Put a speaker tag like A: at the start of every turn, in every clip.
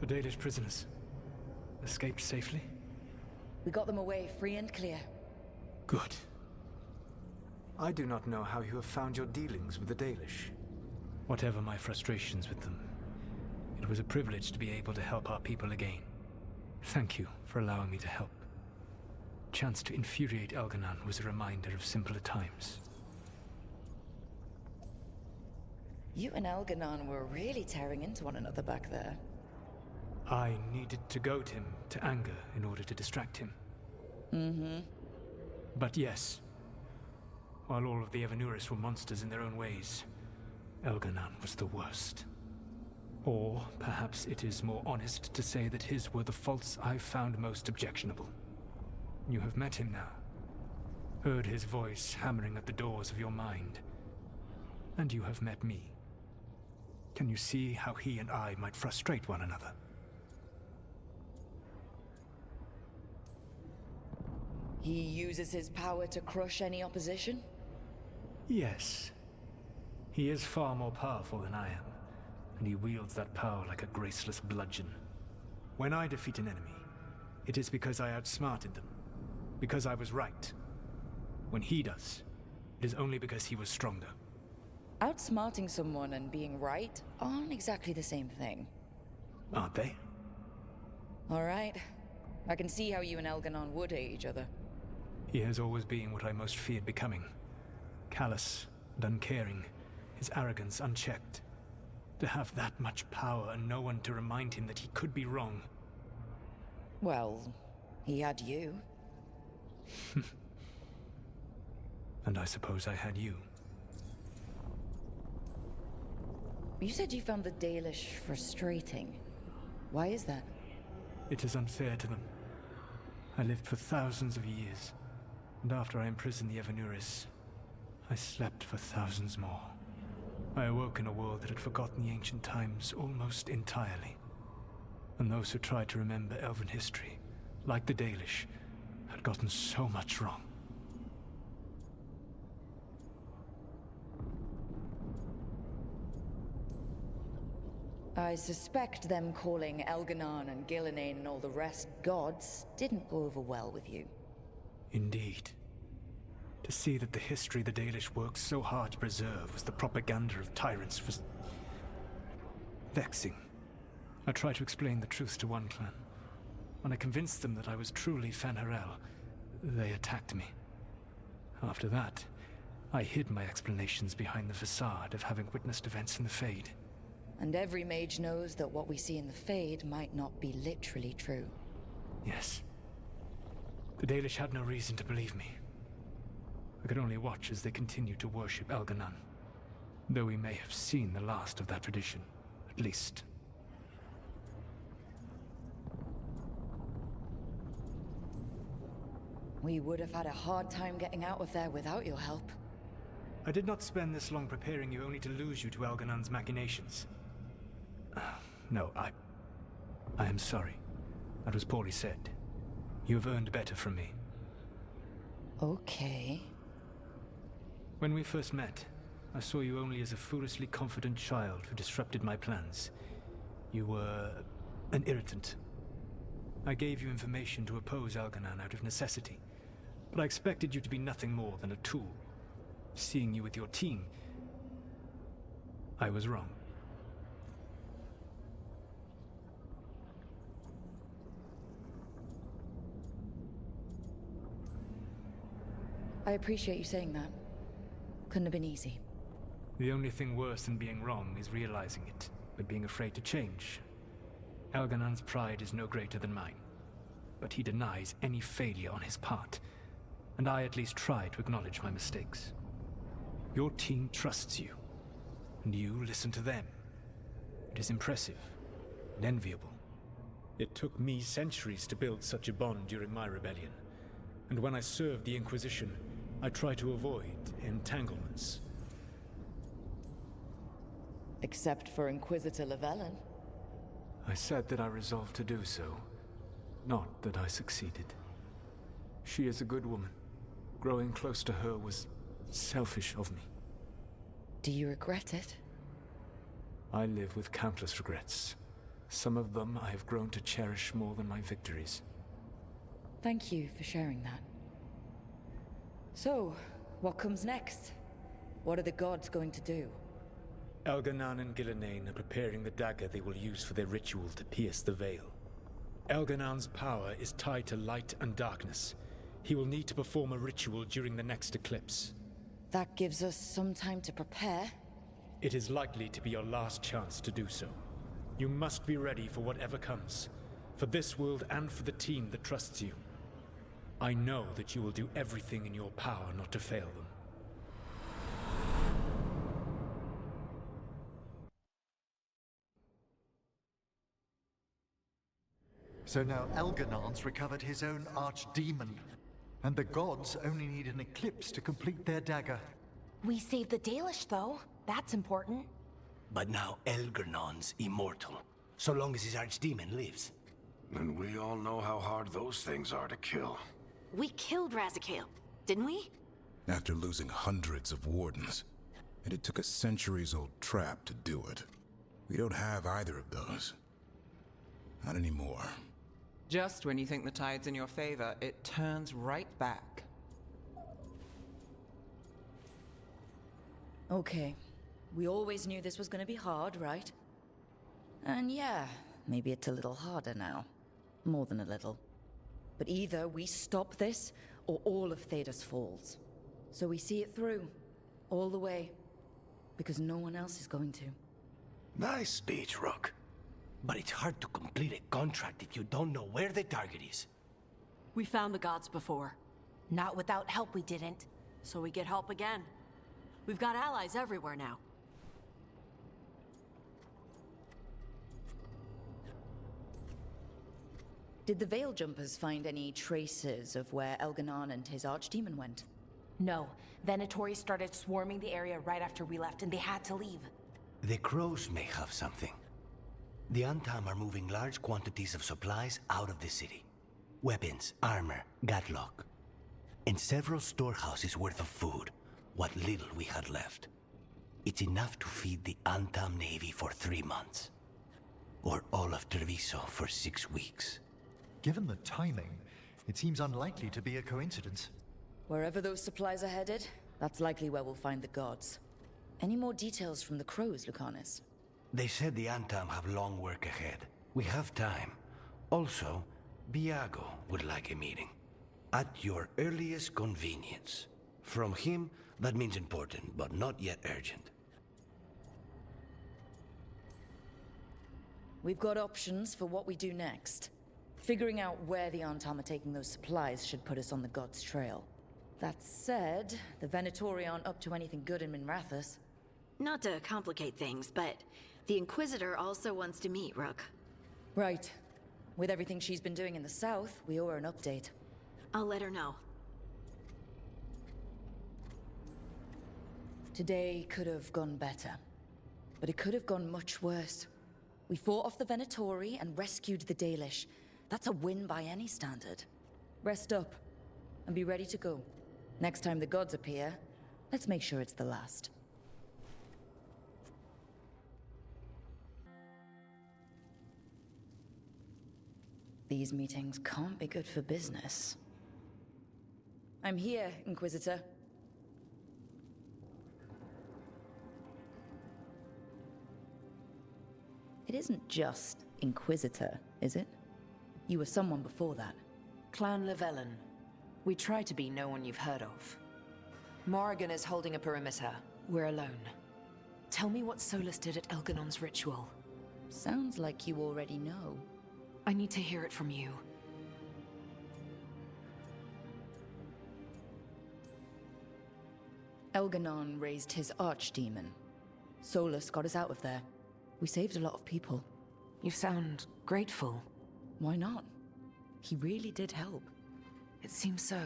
A: Dalish prisoners escaped safely?
B: We got them away free and clear.
A: Good.
C: I do not know how you have found your dealings with the Dalish.
A: Whatever my frustrations with them, it was a privilege to be able to help our people again. Thank you for allowing me to help. Chance to infuriate Elganon was a reminder of simpler times.
B: You and Elganon were really tearing into one another back there.
A: I needed to goad him to anger in order to distract him.
B: Mm-hmm.
A: But yes, while all of the Evanuris were monsters in their own ways, Elganon was the worst. Or perhaps it is more honest to say that his were the faults I found most objectionable. You have met him now, heard his voice hammering at the doors of your mind, and you have met me. Can you see how he and I might frustrate one another?
B: He uses his power to crush any opposition?
A: Yes. He is far more powerful than I am, and he wields that power like a graceless bludgeon. When I defeat an enemy, it is because I outsmarted them, because I was right. When he does, it is only because he was stronger.
B: Outsmarting someone and being right aren't exactly the same thing.
A: Aren't they?
B: All right. I can see how you and Elganon would hate each other.
A: He has always been what I most feared becoming. Callous and uncaring, his arrogance unchecked. To have that much power and no one to remind him that he could be wrong.
B: Well, he had you.
A: And I suppose I had you.
B: You said you found the Dalish frustrating. Why is that?
A: It is unfair to them. I lived for thousands of years, and after I imprisoned the Evanuris, I slept for thousands more. I awoke in a world that had forgotten the ancient times almost entirely. And those who tried to remember Elven history, like the Dalish, had gotten so much wrong.
B: I suspect them calling Elganon and Gillenane and all the rest gods didn't go over well with you.
A: Indeed. To see that the history the Dalish worked so hard to preserve was the propaganda of tyrants was vexing. I tried to explain the truth to one clan. When I convinced them that I was truly Fen'Harel, they attacked me. After that, I hid my explanations behind the facade of having witnessed events in the Fade.
B: And every mage knows that what we see in the Fade might not be literally true.
A: Yes. The Dalish had no reason to believe me. I could only watch as they continued to worship Elganon, though we may have seen the last of that tradition, at least.
B: We would have had a hard time getting out of there without your help.
A: I did not spend this long preparing you only to lose you to Elganon's machinations. No, I am sorry. That was poorly said. You have earned better from me.
B: Okay.
A: When we first met, I saw you only as a foolishly confident child who disrupted my plans. You were an irritant. I gave you information to oppose Elganon out of necessity, but I expected you to be nothing more than a tool. Seeing you with your team, I was wrong.
B: I appreciate you saying that. Couldn't have been easy.
A: The only thing worse than being wrong is realizing it, but being afraid to change. Elganon's pride is no greater than mine, but he denies any failure on his part, and I at least try to acknowledge my mistakes. Your team trusts you, and you listen to them. It is impressive and enviable. It took me centuries to build such a bond during my rebellion, and when I served the Inquisition, I tried to avoid entanglements.
B: Except for Inquisitor Llewellyn.
C: I said that I resolved to do so, not that I succeeded. She is a good woman. Growing close to her was selfish of me.
B: Do you regret it?
C: I live with countless regrets. Some of them I have grown to cherish more than my victories.
B: Thank you for sharing that. So, what comes next? What are the gods going to do?
C: Elganan and Gillenane are preparing the dagger they will use for their ritual to pierce the veil. Elganan's power is tied to light and darkness. He will need to perform a ritual during the next eclipse.
B: That gives us some time to prepare.
C: It is likely to be your last chance to do so. You must be ready for whatever comes, for this world and for the team that trusts you. I know that you will do everything in your power not to fail them.
D: So now Elganan's recovered his own archdemon, and the gods only need an eclipse to complete their dagger.
E: We saved the Dalish, though. That's important.
F: But now Elgernon's immortal, so long as his archdemon lives.
G: And we all know how hard those things are to kill.
E: We killed Razikale, didn't we?
H: After losing hundreds of wardens. And it took a centuries-old trap to do it. We don't have either of those. Not anymore.
I: Just when you think the tide's in your favor, it turns right back.
B: Okay. We always knew this was gonna be hard, right? And yeah, maybe it's a little harder now. More than a little. But either we stop this, or all of Thedas falls. So we see it through. All the way. Because no one else is going to.
F: Nice speech, Rook. But it's hard to complete a contract if you don't know where the target is.
J: We found the gods before.
E: Not without help, we didn't.
J: So we get help again. We've got allies everywhere now.
B: Did the Veil Jumpers find any traces of where Elganan and his archdemon went?
E: No. Venatori started swarming the area right after we left, and they had to leave.
F: The crows may have something. The Antam are moving large quantities of supplies out of the city. Weapons, armor, gatlock. And several storehouses worth of food, what little we had left. It's enough to feed the Antam Navy for 3 months. Or all of Treviso for 6 weeks.
D: Given the timing, it seems unlikely to be a coincidence.
B: Wherever those supplies are headed, that's likely where we'll find the gods. Any more details from the crows, Lucanus?
F: They said the Antam have long work ahead. We have time. Also, Biago would like a meeting. At your earliest convenience. From him, that means important, but not yet urgent.
B: We've got options for what we do next. Figuring out where the Antam are taking those supplies should put us on the gods' trail. That said, the Venatori aren't up to anything good in Minrathous.
J: Not to complicate things, but the Inquisitor also wants to meet Rook.
B: Right. With everything she's been doing in the south, we owe her an update.
J: I'll let her know.
B: Today could have gone better. But it could have gone much worse. We fought off the Venatori and rescued the Dalish. That's a win by any standard. Rest up, and be ready to go. Next time the gods appear, let's make sure it's the last. These meetings can't be good for business. I'm here, Inquisitor. It isn't just Inquisitor, is it? You were someone before that.
K: Clan Llewellyn. We try to be no one you've heard of. Morrigan is holding a perimeter. We're alone. Tell me what Solus did at Elganon's ritual.
B: Sounds like you already know.
K: I need to hear it from you.
B: Elganon raised his archdemon. Solus got us out of there. We saved a lot of people.
K: You sound grateful.
B: Why not? He really did help.
K: It seems so.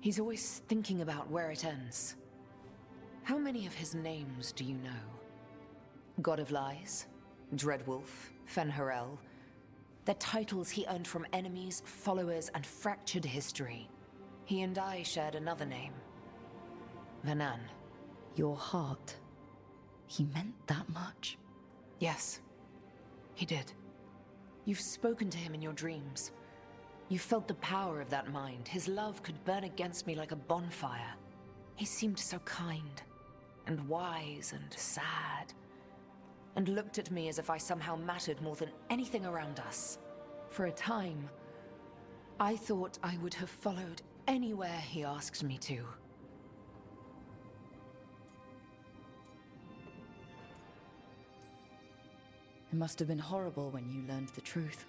K: He's always thinking about where it ends. How many of his names do you know? God of Lies, Dreadwolf, Fen'Harel. They're titles he earned from enemies, followers, and fractured history. He and I shared another name. Vanan.
B: Your heart. He meant that much?
K: Yes. He did. You've spoken to him in your dreams. You felt the power of that mind. His love could burn against me like a bonfire. He seemed so kind, and wise, and sad, and looked at me as if I somehow mattered more than anything around us. For a time, I thought I would have followed anywhere he asked me to.
B: It must have been horrible when you learned the truth.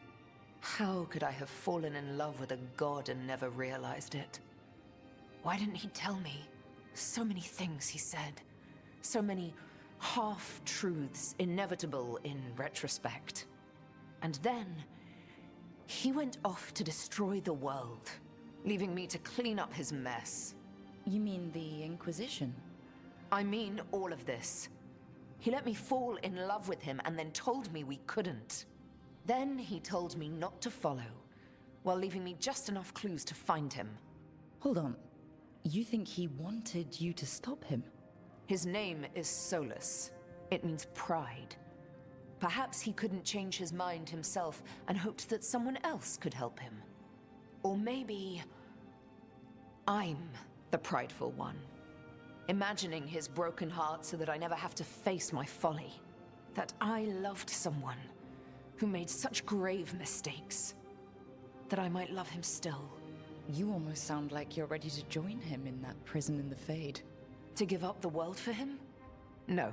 K: How could I have fallen in love with a god and never realized it? Why didn't he tell me? So many things he said. So many half-truths, inevitable in retrospect. And then, he went off to destroy the world, leaving me to clean up his mess.
B: You mean the Inquisition?
K: I mean all of this. He let me fall in love with him and then told me we couldn't. Then he told me not to follow, while leaving me just enough clues to find him.
B: Hold on. You think he wanted you to stop him?
K: His name is Solus. It means pride. Perhaps he couldn't change his mind himself and hoped that someone else could help him. Or maybe I'm the prideful one, imagining his broken heart so that I never have to face my folly. That I loved someone who made such grave mistakes, that I might love him still.
B: You almost sound like you're ready to join him in that prison in the Fade.
K: To give up the world for him? No.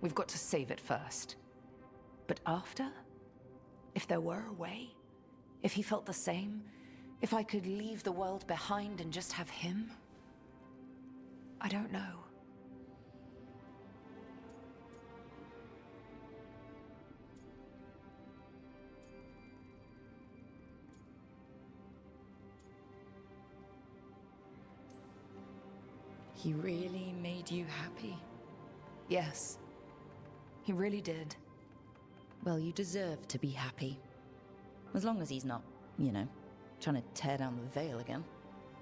K: We've got to save it first. But after? If there were a way? If he felt the same? If I could leave the world behind and just have him? I don't know.
B: He really made you happy?
K: Yes. He really did.
B: Well, you deserve to be happy. As long as he's not, you know, trying to tear down the veil again.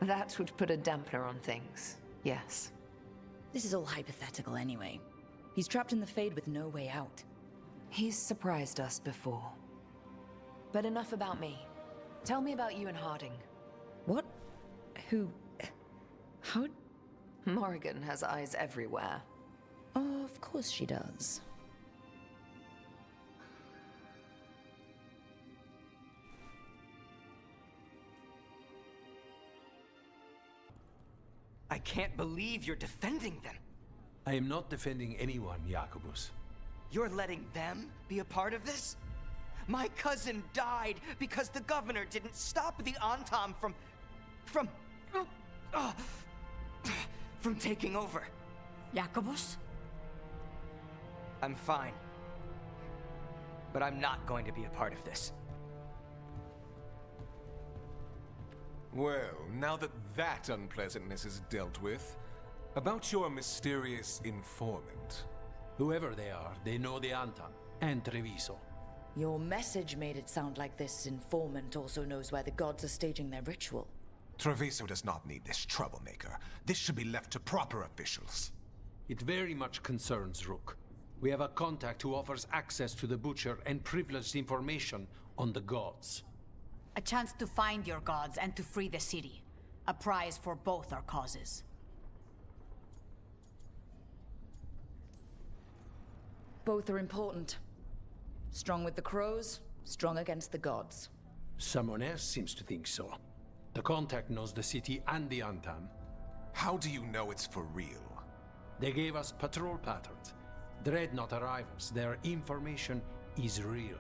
K: That would put a dampener on things, yes.
B: This is all hypothetical anyway. He's trapped in the Fade with no way out.
K: He's surprised us before. But enough about me. Tell me about you and Harding.
B: What? Who? How?
K: Morrigan has eyes everywhere.
B: Oh, of course she does.
L: I can't believe you're defending them.
F: I am not defending anyone, Jacobus.
L: You're letting them be a part of this? My cousin died because the governor didn't stop the Antam from taking over.
J: Jacobus?
L: I'm fine. But I'm not going to be a part of this.
M: Well, now that that unpleasantness is dealt with, about your mysterious informant.
F: Whoever they are, they know the Antam and Treviso.
B: Your message made it sound like this informant also knows where the gods are staging their ritual.
M: Treviso does not need this troublemaker. This should be left to proper officials.
F: It very much concerns Rook. We have a contact who offers access to the Butcher and privileged information on the gods.
J: A chance to find your gods and to free the city. A prize for both our causes.
B: Both are important. Strong with the crows, strong against the gods.
F: Someone else seems to think so. The contact knows the city and the Antam.
M: How do you know it's for real?
F: They gave us patrol patterns. Dreadnought arrivals. Their information is real.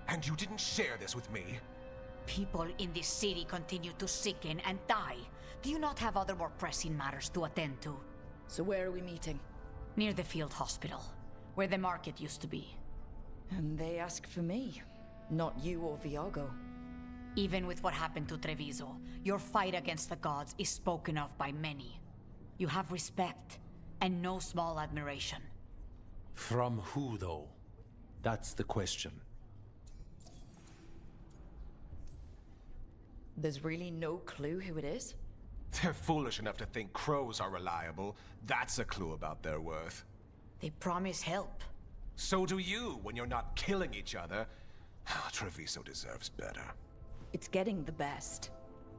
M: And you didn't share this with me?
J: People in this city continue to sicken and die. Do you not have other more pressing matters to attend to?
B: So where are we meeting?
J: Near the field hospital, where the market used to be.
B: And they ask for me, not you or Viago.
J: Even with what happened to Treviso, your fight against the gods is spoken of by many. You have respect, and no small admiration.
F: From who, though? That's the question.
B: There's really no clue who it is?
M: They're foolish enough to think crows are reliable. That's a clue about their worth.
J: They promise help.
M: So do you when you're not killing each other. Treviso deserves better.
B: It's getting the best.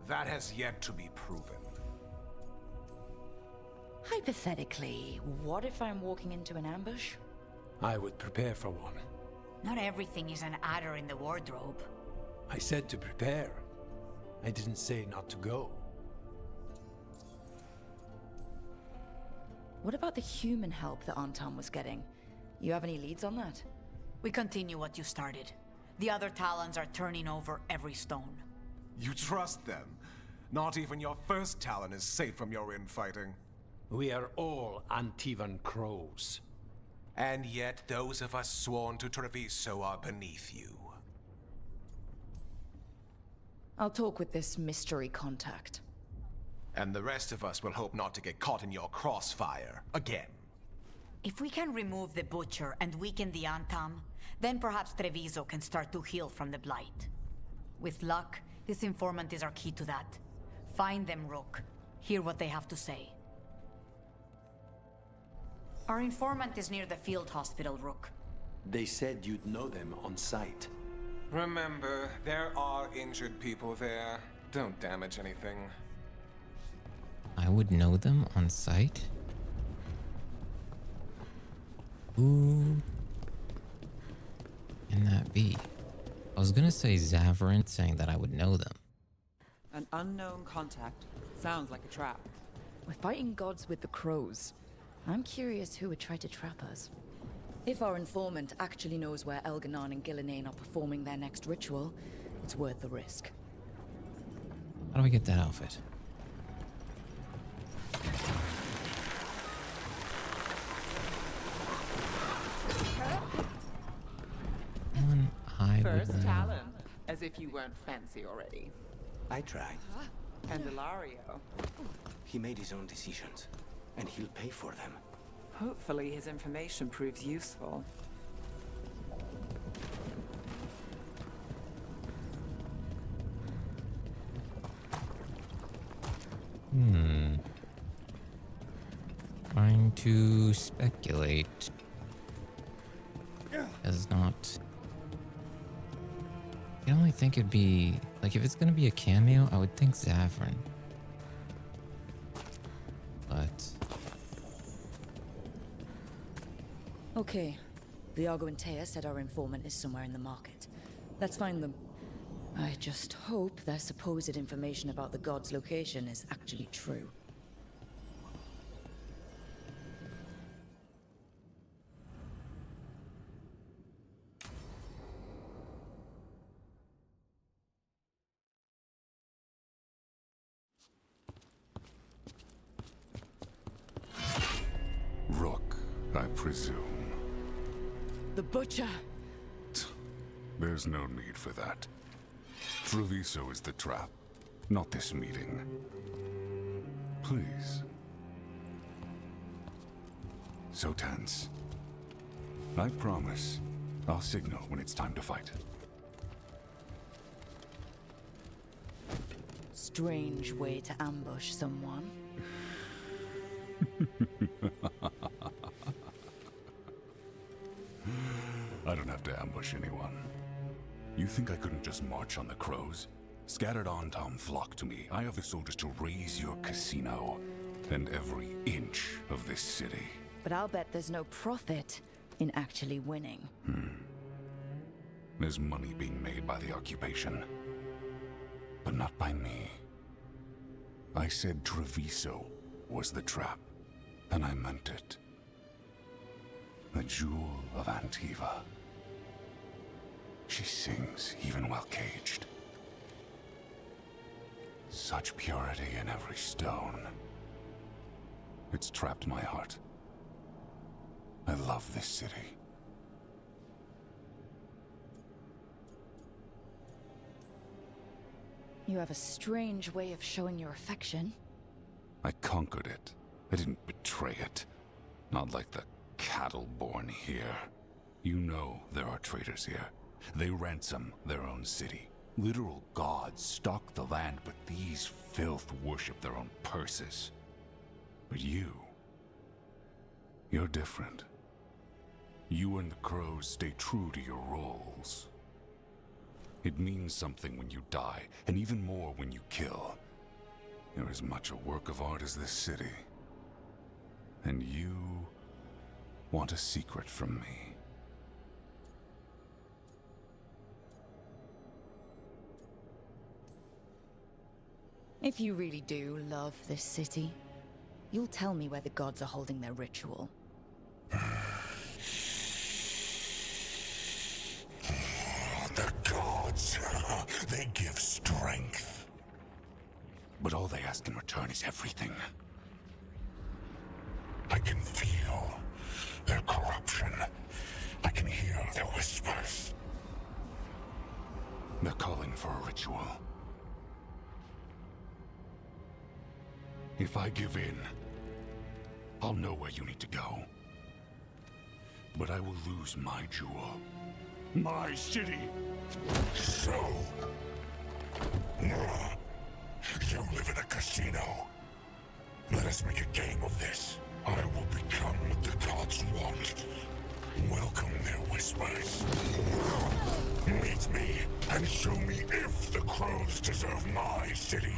M: That has yet to be proven.
B: Hypothetically, what if I'm walking into an ambush?
N: I would prepare for one.
J: Not everything is an adder in the wardrobe.
N: I said to prepare. I didn't say not to go.
B: What about the human help that Anton was getting? You have any leads on that?
J: We continue what you started. The other Talons are turning over every stone.
M: You trust them? Not even your first Talon is safe from your infighting.
N: We are all Antivan crows.
M: And yet those of us sworn to Treviso are beneath you.
B: I'll talk with this mystery contact.
M: And the rest of us will hope not to get caught in your crossfire again.
J: If we can remove the Butcher and weaken the Antam, then perhaps Treviso can start to heal from the Blight. With luck, this informant is our key to that. Find them, Rook. Hear what they have to say. Our informant is near the field hospital, Rook.
N: They said you'd know them on sight.
M: Remember, there are injured people there. Don't damage anything.
O: I would know them on sight? Who can that be? I was gonna say Zavarin, saying that I would know them.
I: An unknown contact. Sounds like a trap.
B: We're fighting gods with the crows. I'm curious who would try to trap us. If our informant actually knows where Elganon and Gillenane are performing their next ritual, it's worth the risk.
O: How do I get that outfit?
I: First Talon, as if you weren't fancy already.
F: I tried.
I: Candelario.
F: He made his own decisions, and he'll pay for them.
I: Hopefully his information proves useful.
O: Trying to speculate. Does not. I only think it'd be like if it's gonna be a cameo, I would think Zavarin. But
B: Okay. Viago and Taya said our informant is somewhere in the market. Let's find them. I just hope their supposed information about the god's location is actually true.
H: Rook, I presume.
B: The Butcher!
H: There's no need for that. Treviso is the trap, not this meeting. Please. So tense. I promise, I'll signal when it's time to fight.
B: Strange way to ambush someone.
H: I don't have to ambush anyone. You think I couldn't just march on the crows? Scattered Antam flock to me. I have the soldiers to raise your casino and every inch of this city.
B: But I'll bet there's no profit in actually winning.
H: There's money being made by the occupation, but not by me. I said Treviso was the trap, and I meant it. The jewel of Antiva. She sings even while caged. Such purity in every stone. It's trapped my heart. I love this city.
B: You have a strange way of showing your affection.
H: I conquered it. I didn't betray it. Not like the cattle born here. You know there are traitors here. They ransom their own city. Literal gods stalk the land, but these filth worship their own purses. But you're different. You and the crows stay true to your roles. It means something when you die, and even more when you kill. You're as much a work of art as this city. And you want a secret from me.
B: If you really do love this city, you'll tell me where the gods are holding their ritual.
H: The gods, they give strength. But all they ask in return is everything. I can feel their corruption. I can hear their whispers. They're calling for a ritual. If I give in, I'll know where you need to go. But I will lose my jewel. My city! So... you live in a casino. Let us make a game of this. I will become what the gods want. Welcome their whispers. Meet me and show me if the crows deserve my city.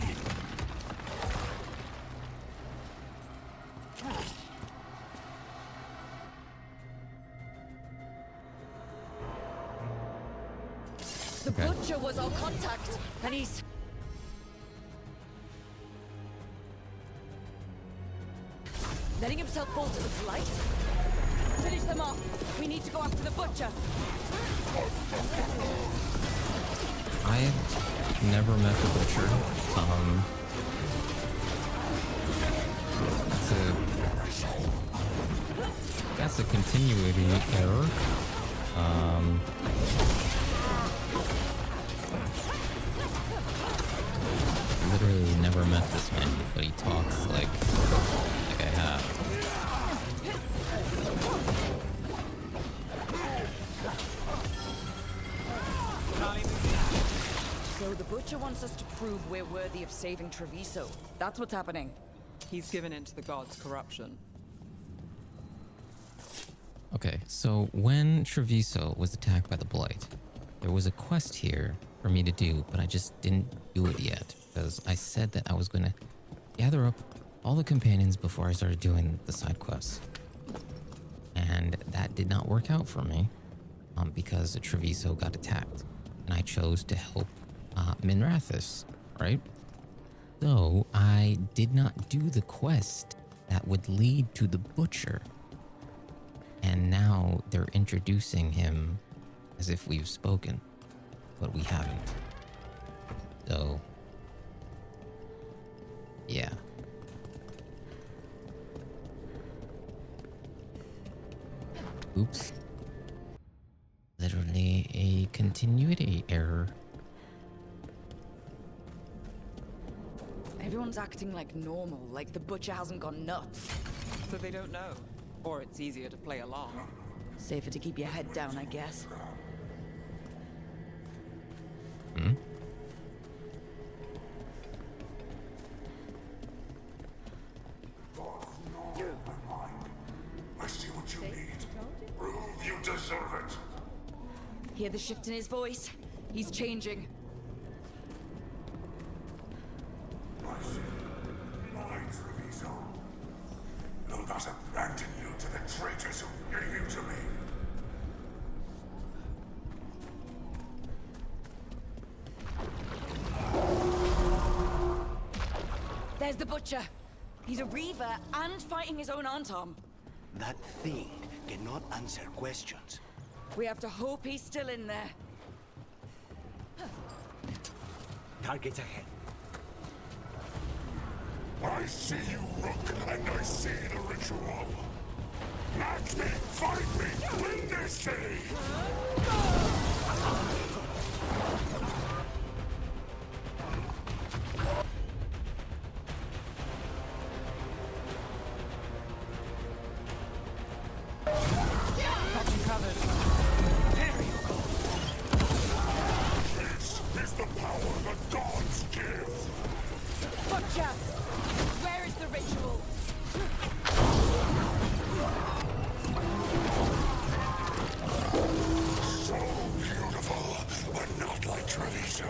B: The butcher was our contact, and he's... letting himself fall to the blight? Finish them off! We need to go after the butcher!
O: I've never met the butcher. That's a continuity error. Literally never met this man, but he talks like I have.
B: So the butcher wants us to prove we're worthy of saving Treviso. That's what's happening.
I: He's given in to the gods' corruption.
O: Okay, so when Treviso was attacked by the Blight, there was a quest here for me to do, but I just didn't do it yet because I said that I was going to gather up all the companions before I started doing the side quests. And that did not work out for me because Treviso got attacked, and I chose to help Minrathous, right? So I did not do the quest that would lead to the butcher. And now they're introducing him as if we've spoken, but we haven't. So, yeah. Oops. Literally a continuity error.
B: Everyone's acting like normal, like the butcher hasn't gone nuts.
I: So they don't know. Or it's easier to play along.
B: Safer to keep your head down, I guess.
O: Hmm?
H: I see what you need. Prove you deserve it.
B: Hear the shift in his voice? He's changing.
H: My Treviso. Will not abandon you to the traitors who gave you to me.
B: There's the butcher. He's a reaver and fighting his own Antom.
F: That thing cannot answer questions.
B: We have to hope he's still in there.
F: Targets ahead.
H: I see you, Rook, and I see the ritual. Match me, fight me, win this city!
I: Got you covered.
H: This is the power the gods give.
B: Butcher! Where is the ritual?
G: Treviso.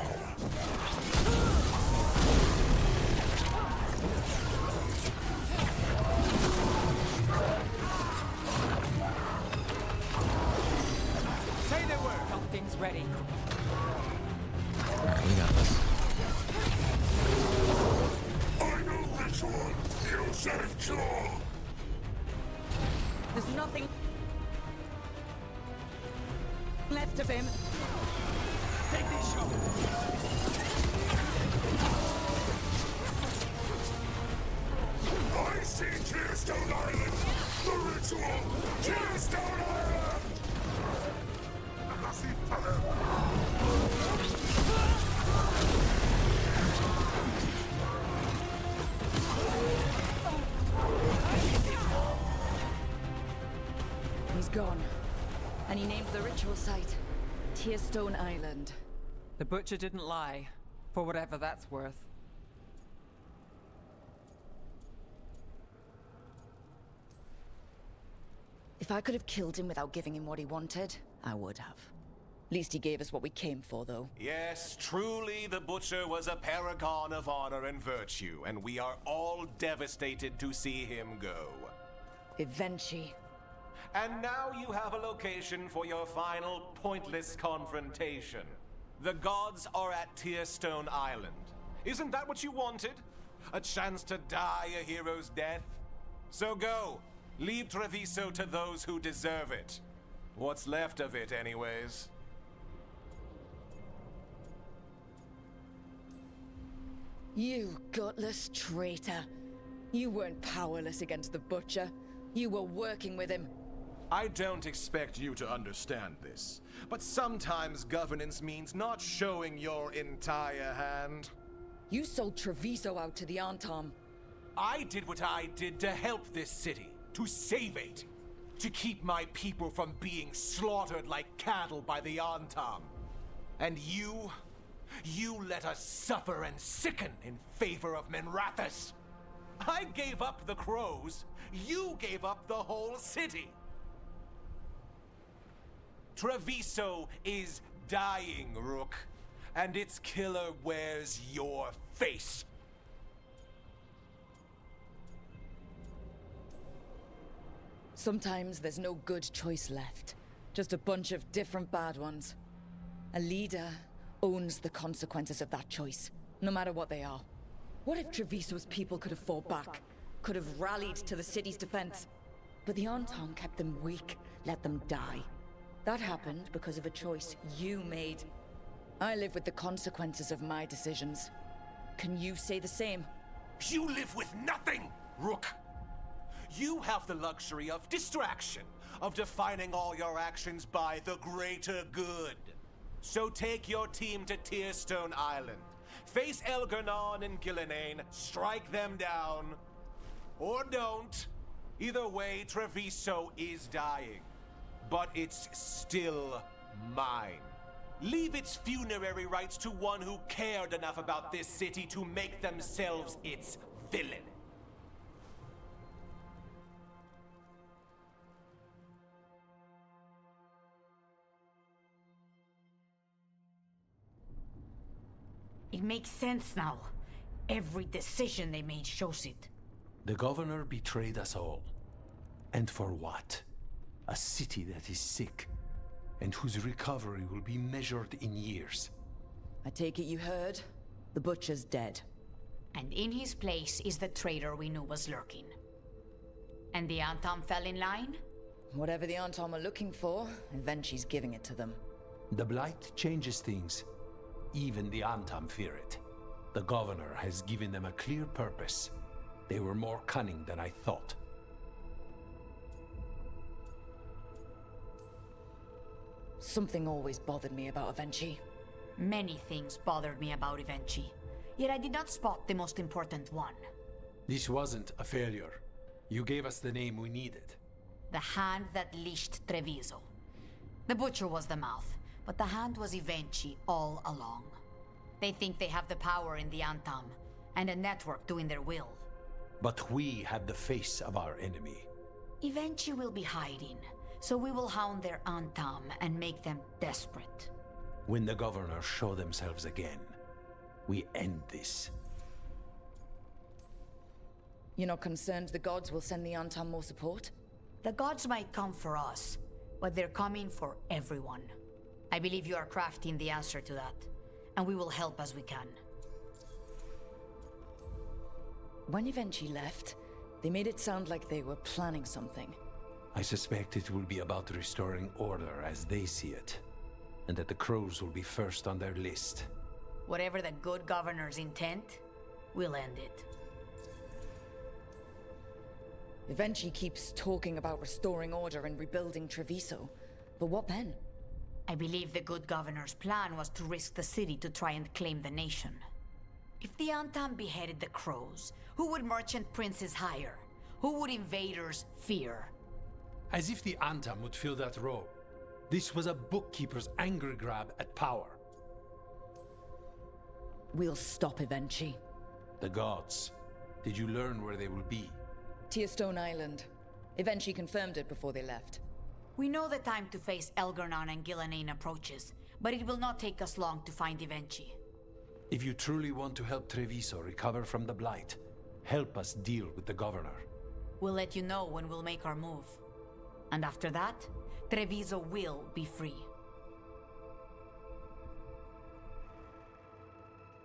I: Say the word. Something's ready.
O: Alright, we got this.
G: Final ritual. Use and claw.
B: There's nothing left of him.
G: Take these I see Tearstone Island! The ritual! Tearstone Island!
B: He's gone. And he named the ritual site Tearstone Island.
I: The butcher didn't lie, for whatever that's worth.
B: If I could have killed him without giving him what he wanted, I would have. Least he gave us what we came for, though.
P: Yes, truly the Butcher was a paragon of honor and virtue, and we are all devastated to see him go.
B: Eventually.
P: And now you have a location for your final pointless confrontation. The gods are at Tearstone Island. Isn't that what you wanted? A chance to die a hero's death? So go. Leave Treviso to those who deserve it. What's left of it, anyways.
B: You gutless traitor. You weren't powerless against the Butcher. You were working with him.
P: I don't expect you to understand this, but sometimes governance means not showing your entire hand.
B: You sold Treviso out to the Antam.
P: I did what I did to help this city, to save it, to keep my people from being slaughtered like cattle by the Antam. And you let us suffer and sicken in favor of Minrathous. I gave up the crows, you gave up the whole city. Treviso is dying, Rook, and its killer wears your face.
B: Sometimes there's no good choice left. Just a bunch of different bad ones. A leader owns the consequences of that choice, no matter what they are. What if Treviso's people could have fought back? Could have rallied to the city's defense? But the Antam kept them weak, let them die. That happened because of a choice you made. I live with the consequences of my decisions. Can you say the same?
P: You live with nothing, Rook! You have the luxury of distraction, of defining all your actions by the greater good. So take your team to Tearstone Island. Face Elgernon and Gillenane, strike them down. Or don't. Either way, Treviso is dying. But it's still mine. Leave its funerary rites to one who cared enough about this city to make themselves its villain.
J: It makes sense now. Every decision they made shows it.
N: The governor betrayed us all. And for what? A city that is sick, and whose recovery will be measured in years.
B: I take it you heard? The Butcher's dead.
J: And in his place is the traitor we knew was lurking. And the Antam fell in line?
B: Whatever the Antam are looking for, Eventually's giving it to them.
N: The Blight changes things. Even the Antam fear it. The governor has given them a clear purpose. They were more cunning than I thought.
B: Something always bothered me about Eventually.
J: Many things bothered me about Eventually, yet I did not spot the most important one.
N: This wasn't a failure. You gave us the name we needed.
J: The hand that leashed Treviso. The Butcher was the mouth, but the hand was Eventually all along. They think they have the power in the Antam, and a network doing their will.
N: But we have the face of our enemy.
J: Eventually will be hiding, so we will hound their Antam and make them desperate.
N: When the governors show themselves again, we end this.
B: You're not concerned the gods will send the Antam more support?
J: The gods might come for us, but they're coming for everyone. I believe you are crafting the answer to that, and we will help as we can.
B: When Evenchi left, they made it sound like they were planning something.
N: I suspect it will be about restoring order as they see it, and that the crows will be first on their list.
J: Whatever the good governor's intent, we'll end it.
B: Evenchi keeps talking about restoring order and rebuilding Treviso. But what then?
J: I believe the good governor's plan was to risk the city to try and claim the nation. If the Antam beheaded the crows, who would merchant princes hire? Who would invaders fear?
N: As if the Antam would fill that role. This was a bookkeeper's angry grab at power.
B: We'll stop Evenchi.
N: The gods. Did you learn where they will be?
B: Tearstone Island. Evenchi confirmed it before they left.
J: We know the time to face Elgar'nan and Gillenane approaches, but it will not take us long to find Evenchi.
N: If you truly want to help Treviso recover from the Blight, help us deal with the governor.
J: We'll let you know when we'll make our move. And after that, Treviso will be free.